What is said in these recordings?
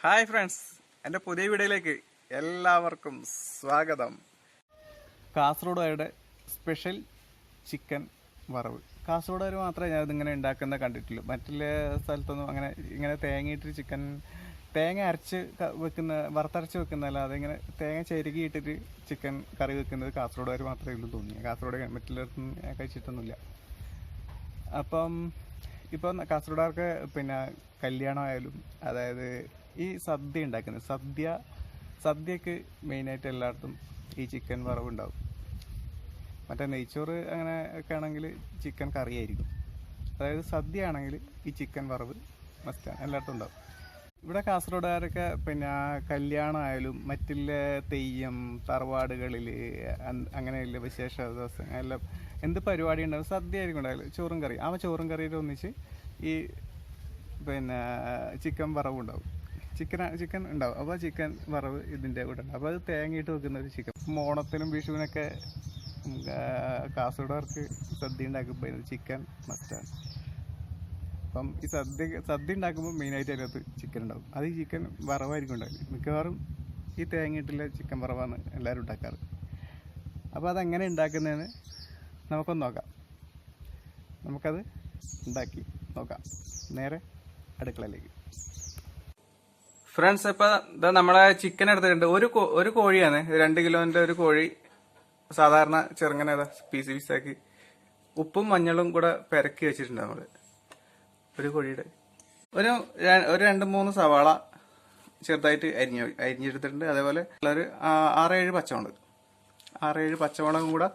Hi friends, എൻ്റെ പുതിയ വീഡിയോയിലേക്ക് എല്ലാവർക്കും സ്വാഗതം. കാസർഗോഡുകാരുടെ സ്പെഷ്യൽ ചിക്കൻ വറവ്. കാസർഗോഡുകാർ മാത്രമേ ഞാൻ ഇതിങ്ങനെ ഉണ്ടാക്കുന്ന കണ്ടിട്ടുള്ളൂ. മറ്റുള്ള സ്ഥലത്തൊന്നും ഇങ്ങനെ തേങ്ങയിട്ട് ചിക്കൻ തേങ്ങ അരച്ച് വറുത്തരച്ച് വെക്കുന്നതല്ലാതെ ഇങ്ങനെ തേങ്ങ ചെരുകിയിട്ടിട്ട് ചിക്കൻ കറി വെക്കുന്നത് കാസർഗോഡുകാർ മാത്രമേ ഉള്ളൂ തോന്നി. കാസർഗോഡ് മറ്റുള്ളവർക്കും കഴിച്ചിട്ടൊന്നുമില്ല. അപ്പം ഇപ്പം കാസർഗോഡുകാർക്ക് കല്യാണമായാലും, അതായത് ഈ സദ്യ ഉണ്ടാക്കുന്നത് സദ്യക്ക് മെയിനായിട്ട് എല്ലായിടത്തും ഈ ചിക്കൻ വറവ് ഉണ്ടാവും. മറ്റേ നെയ്ച്ചോറ് അങ്ങനെ ഒക്കെ ആണെങ്കിൽ ചിക്കൻ കറിയായിരിക്കും. അതായത് സദ്യ ആണെങ്കിൽ ഈ ചിക്കൻ വറവ് മസ്റ്റാണ്, എല്ലായിടത്തും ഉണ്ടാവും. ഇവിടെ കാസർഗോഡുകാരൊക്കെ കല്യാണമായാലും മറ്റുള്ള തെയ്യം തറവാടുകളിൽ അങ്ങനെയുള്ള വിശേഷ ദിവസം എല്ലാം എന്ത് പരിപാടി ഉണ്ടാവും സദ്യ ആയിരിക്കും ഉണ്ടായാലും ചോറും കറി. ആ ചോറും കറിയിൽ ഒന്നിച്ച് ഈ ചിക്കൻ വറവ് ഉണ്ടാവും, ചിക്കൻ ഉണ്ടാവും. അപ്പോൾ ചിക്കൻ വറവ് ഇതിൻ്റെ കൂടെ ഉണ്ടാവും. അപ്പോൾ അത് തേങ്ങയിട്ട് വെക്കുന്ന ഒരു ചിക്കൻ. ഓണത്തിനും വിഷുവിനൊക്കെ കാസർഗോഡുകാർക്ക് സദ്യ ഉണ്ടാക്കുമ്പോൾ ചിക്കൻ മസ്റ്റാണ്. അപ്പം ഈ സദ്യ ഉണ്ടാക്കുമ്പോൾ മെയിനായിട്ട് അതിനകത്ത് ചിക്കൻ ഉണ്ടാവും. അത് ഈ ചിക്കൻ വറവായിരിക്കും ഉണ്ടാവില്ല. മിക്കവാറും ഈ തേങ്ങയിട്ടുള്ള ചിക്കൻ വറവാണ് എല്ലാവരും ഉണ്ടാക്കാറ്. അപ്പോൾ അതെങ്ങനെ ഉണ്ടാക്കുന്നതെന്ന് നമുക്കൊന്ന് നോക്കാം. നമുക്കത് ഉണ്ടാക്കി നോക്കാം. നേരെ അടുക്കളയിലേക്ക്. ഫ്രണ്ട്സ്, ഇപ്പം ഇതാ നമ്മളെ ചിക്കൻ എടുത്തിട്ടുണ്ട്. ഒരു കോഴിയാണ്, 2 കിലോൻ്റെ ഒരു കോഴി. സാധാരണ ചെറുങ്ങനെ പീസാക്കി ഉപ്പും മഞ്ഞളും കൂടെ പെരക്കി വെച്ചിട്ടുണ്ട് നമ്മൾ. ഒരു കോഴിയുടെ ഒരു 2-3 സവാള ചെറുതായിട്ട് അരിഞ്ഞെടുത്തിട്ടുണ്ട്. അതേപോലെ ഒരു 6-7 പച്ചമുളക് 6-7 പച്ചമുളകും കൂടെ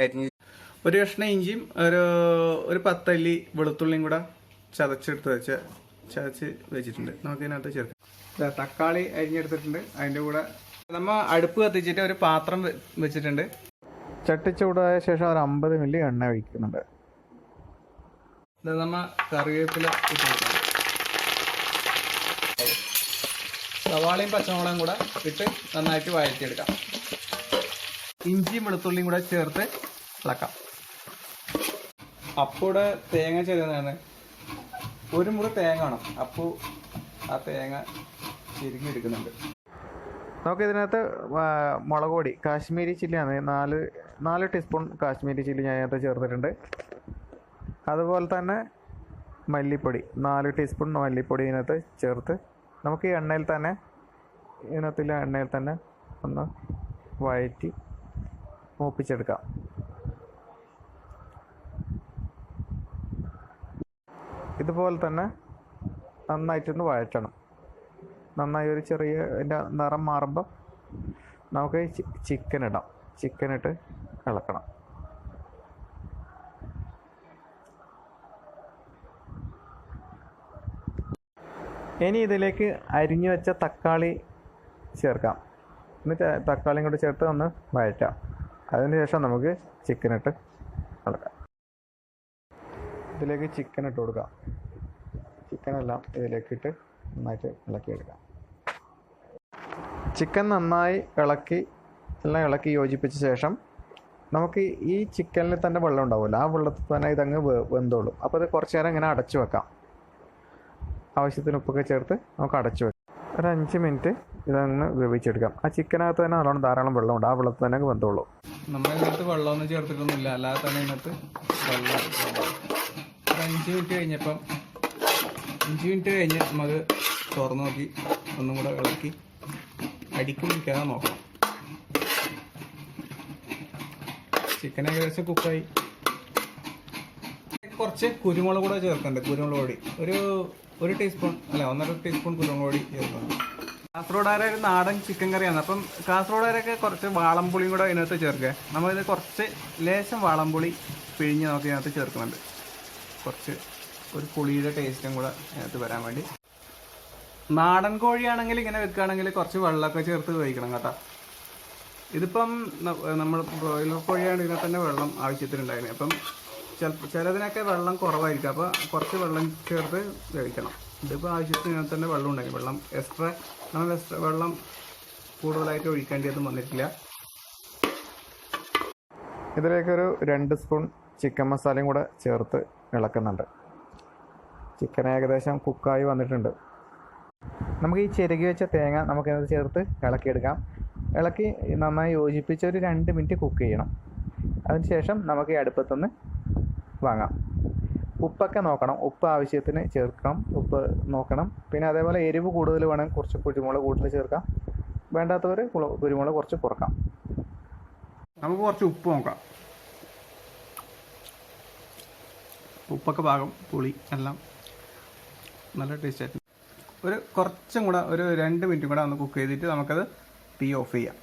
അരിഞ്ഞ്, ഒരു കഷ്ണം ഇഞ്ചിയും ഒരു 10 അല്ലി വെളുത്തുള്ളിയും കൂടെ ചതച്ച് വെച്ചിട്ടുണ്ട്. നമുക്കിതിനകത്ത് ചേർക്കാം. തക്കാളി അരിഞ്ഞെടുത്തിട്ടുണ്ട്. അതിൻ്റെ കൂടെ നമ്മൾ അടുപ്പ് കത്തിച്ചിട്ട് ഒരു പാത്രം വെച്ചിട്ടുണ്ട്. ചട്ടി ചൂടായ ശേഷം ഒരു 50 മില്ലി എണ്ണ ഒഴിക്കുന്നുണ്ട്. നമ്മ കറിവേപ്പില ഇട്ട് സവാളയും പച്ചമുളകും കൂടെ ഇട്ട് നന്നായിട്ട് വഴറ്റിയെടുക്കാം. ഇഞ്ചിയും വെളുത്തുള്ളിയും കൂടെ ചേർത്ത് ഇളക്കാം. അപ്പോടെ തേങ്ങ ചെയ്തതാണ്. 1 മുറി തേങ്ങ വേണം. അപ്പോൾ ആ തേങ്ങ ചെരുക്കി എടുക്കുന്നുണ്ട്. നമുക്കിതിനകത്ത് മുളക് പൊടി കാശ്മീരി ചില്ലിയാണ്. 4 ടീസ്പൂൺ കാശ്മീരി ചില്ലി ഞാൻ ഇതിനകത്ത് ചേർത്തിട്ടുണ്ട്. അതുപോലെ തന്നെ മല്ലിപ്പൊടി 4 ടീസ്പൂൺ മല്ലിപ്പൊടി ഇതിനകത്ത് ചേർത്ത് നമുക്ക് ഈ എണ്ണയിൽ തന്നെ ഒന്ന് വഴറ്റി മൂപ്പിച്ചെടുക്കാം. ഇതുപോലെ തന്നെ നന്നായിട്ടൊന്ന് വഴറ്റണം. നന്നായി ഒരു ചെറിയ അതിൻ്റെ നിറം മാറുമ്പോൾ നമുക്ക് ചിക്കൻ ഇടാം. ചിക്കൻ ഇട്ട് ഇളക്കണം. ഇനി ഇതിലേക്ക് അരിഞ്ഞു വെച്ച തക്കാളി ചേർക്കാം. എന്നിട്ട് തക്കാളിയും കൂടി ചേർത്ത് ഒന്ന് വഴറ്റാം. അതിനുശേഷം നമുക്ക് ചിക്കൻ ഇട്ട് ഇളക്കാം. ഇതിലേക്ക് ചിക്കൻ ഇട്ട് കൊടുക്കാം. ചിക്കനെല്ലാം ഇതിലേക്കിട്ട് നന്നായിട്ട് ഇളക്കിയെടുക്കാം. ചിക്കൻ നന്നായി എല്ലാം ഇളക്കി യോജിപ്പിച്ച ശേഷം നമുക്ക് ഈ ചിക്കനിൽ തന്നെ വെള്ളം ഉണ്ടാവുമല്ലോ, ആ വെള്ളത്തിൽ തന്നെ ഇതങ്ങ് വെന്തോളും. അപ്പോൾ ഇത് കുറച്ച് നേരം ഇങ്ങനെ അടച്ചു വെക്കാം. ആവശ്യത്തിന് ഉപ്പൊക്കെ ചേർത്ത് നമുക്ക് അടച്ചു വെക്കാം. ഒരു 5 മിനിറ്റ് ഇതങ്ങ് വേവിച്ചെടുക്കാം. ആ ചിക്കനകത്ത് തന്നെ നല്ലോണം ധാരാളം വെള്ളമുണ്ട്. ആ വെള്ളത്തിൽ തന്നെ അങ്ങ് വെന്തോളൂ. നമ്മളിതിനകത്ത് വെള്ളമൊന്നും ചേർത്തിട്ടൊന്നുമില്ല, അല്ലാതെ തന്നെ ഇതിനകത്ത് വെള്ളം. 5 മിനിറ്റ് കഴിഞ്ഞപ്പം 5 മിനിറ്റ് കഴിഞ്ഞ് നമുക്ക് തുറന്നു നോക്കി ഒന്നും കൂടെ ഇളക്കി അടിക്കും പിടിക്കാതെ നോക്കാം. ചിക്കൻ ഏകദേശം കുക്കായി. കുറച്ച് കുരുമുളക് കൂടെ ചേർക്കുന്നുണ്ട്. കുരുമുളക് പൊടി ഒരു ടീസ്പൂൺ അല്ല 1.5 ടീസ്പൂൺ കുരുമുളക് പൊടി ചേർക്കുന്നുണ്ട്. കാസർഗോഡുകാരെ ഒരു നാടൻ ചിക്കൻ കറിയാണ്. അപ്പം കാസർഗോഡുകാരൊക്കെ കുറച്ച് വാളംപുളിയും കൂടെ ഇതിനകത്ത് ചേർക്കുക. നമ്മളിത് കുറച്ച് ലേശം വാളംപുളി പിഴിഞ്ഞ് നമുക്ക് ഇതിനകത്ത് ചേർക്കുന്നുണ്ട്. കുറച്ച് ഒരു പുളിയുടെ ടേസ്റ്റും കൂടെ അതിനകത്ത് വരാൻ വേണ്ടി. നാടൻ കോഴിയാണെങ്കിൽ ഇങ്ങനെ വെക്കുകയാണെങ്കിൽ കുറച്ച് വെള്ളമൊക്കെ ചേർത്ത് കഴിക്കണം കേട്ടോ. ഇതിപ്പം നമ്മൾ ബ്രോയിലർ കോഴിയാണ്, ഇതിനെ തന്നെ വെള്ളം ആവശ്യത്തിനുണ്ടായിരുന്നു. അപ്പം ചിലതിനൊക്കെ വെള്ളം കുറവായിരിക്കും. അപ്പോൾ കുറച്ച് വെള്ളം ചേർത്ത് കഴിക്കണം. ഇതിപ്പോൾ ആവശ്യത്തിന് തന്നെ വെള്ളം ഉണ്ടായി. വെള്ളം കൂടുതലായിട്ട് ഒഴിക്കേണ്ടതൊന്നും വന്നിട്ടില്ല. ഇതിലേക്കൊരു 2 സ്പൂൺ ചിക്കൻ മസാലയും കൂടെ ചേർത്ത് ഇളക്കുന്നുണ്ട്. ചിക്കൻ ഏകദേശം കുക്കായി വന്നിട്ടുണ്ട്. നമുക്ക് ഈ ചിരകി വെച്ച തേങ്ങ നമുക്കത് ചേർത്ത് ഇളക്കിയെടുക്കാം. ഇളക്കി നന്നായി യോജിപ്പിച്ച് ഒരു 2 മിനിറ്റ് കുക്ക് ചെയ്യണം. അതിനുശേഷം നമുക്ക് ഈ അടുപ്പത്തുനിന്ന് വാങ്ങാം. ഉപ്പൊക്കെ നോക്കണം, ഉപ്പ് ആവശ്യത്തിന് ചേർക്കണം, ഉപ്പ് നോക്കണം. പിന്നെ അതേപോലെ എരിവ് കൂടുതൽ വേണമെങ്കിൽ കുറച്ച് കുരുമുളക് കൂടുതൽ ചേർക്കാം, വേണ്ടാത്തവർ കുരുമുളക് കുറച്ച് കുറക്കാം. നമുക്ക് കുറച്ച് ഉപ്പ് നോക്കാം. ഉപ്പൊക്കെ പാകം, പുളി എല്ലാം നല്ല ടേസ്റ്റ് ആയിട്ട് കുറച്ചും കൂടെ ഒരു 2 മിനിറ്റും കൂടെ ഒന്ന് കുക്ക് ചെയ്തിട്ട് നമുക്കത് തീ ഓഫ് ചെയ്യാം.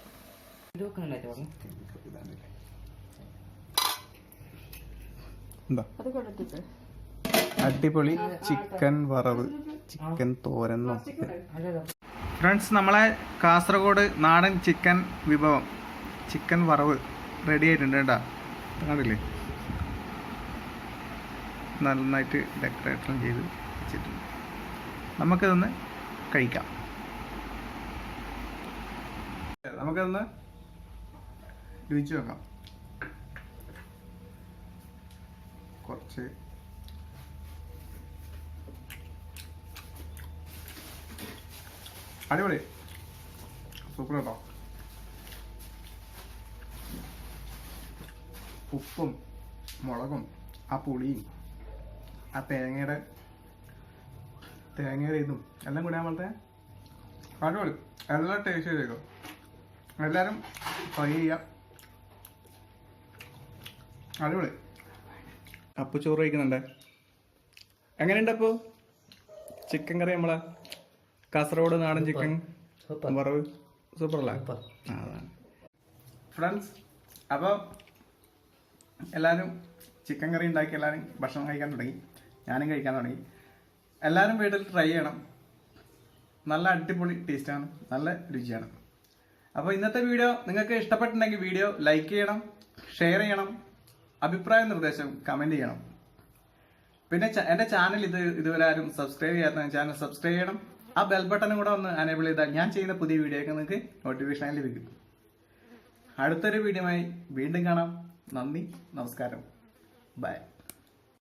എന്താ അടിപൊളി ചിക്കൻ വറവ്, ചിക്കൻ തോരൻ. ഫ്രണ്ട്സ്, നമ്മളെ കാസർഗോഡ് നാടൻ ചിക്കൻ വിഭവം ചിക്കൻ വറവ് റെഡി ആയിട്ടുണ്ട് കേട്ടോ. കണ്ടില്ലേ, നന്നായിട്ട് ഡെക്കറേഷൻ ചെയ്ത് വെച്ചിട്ടുണ്ട്. നമുക്കിതൊന്ന് കഴിക്കാം. നമുക്കതൊന്ന് രുചിച്ച് നോക്കാം. കുറച്ച് അടിപൊളി, സൂപ്പർ കേട്ടോ. ഉപ്പും മുളകും ആ പുളിയും ആ തേങ്ങയുടെ ഇതും എല്ലാം കൂടെ നമ്മളത്തെ അടിപൊളി, എല്ലാം ടേസ്റ്റ് ചെയ്തേക്കും. എല്ലാവരും ട്രൈ ചെയ്യാം. അടിപൊളി. അപ്പു ചോറ് കഴിക്കുന്നുണ്ട്. എങ്ങനെയുണ്ട് അപ്പോൾ ചിക്കൻ കറി? നമ്മളെ കാസർഗോഡ് നാടൻ ചിക്കൻ വറവ് സൂപ്പറല്ലേ? അതാണ് ഫ്രണ്ട്സ്. അപ്പോൾ എല്ലാവരും ചിക്കൻ കറി ഉണ്ടാക്കി എല്ലാവരും ഭക്ഷണം കഴിക്കാൻ തുടങ്ങി, ഞാനും കഴിക്കാൻ തുടങ്ങി. എല്ലാവരും വീട്ടിൽ ട്രൈ ചെയ്യണം. നല്ല അടിപൊളി ടേസ്റ്റാണ്, നല്ല രുചിയാണ്. അപ്പോൾ ഇന്നത്തെ വീഡിയോ നിങ്ങൾക്ക് ഇഷ്ടപ്പെട്ടിട്ടുണ്ടെങ്കിൽ വീഡിയോ ലൈക്ക് ചെയ്യണം, ഷെയർ ചെയ്യണം, അഭിപ്രായ നിർദ്ദേശം കമൻറ്റ് ചെയ്യണം. പിന്നെ എൻ്റെ ചാനൽ ഇതുവരെ ആരും സബ്സ്ക്രൈബ് ചെയ്യാത്ത ചാനൽ സബ്സ്ക്രൈബ് ചെയ്യണം. ആ ബെൽ ബട്ടണും കൂടെ ഒന്ന് എനേബിൾ ചെയ്താൽ ഞാൻ ചെയ്യുന്ന പുതിയ വീഡിയോയൊക്കെ നിങ്ങൾക്ക് നോട്ടിഫിക്കേഷൻ ലഭിക്കും. അടുത്തൊരു വീഡിയോയുമായി വീണ്ടും കാണാം. നന്ദി, നമസ്കാരം, ബൈ.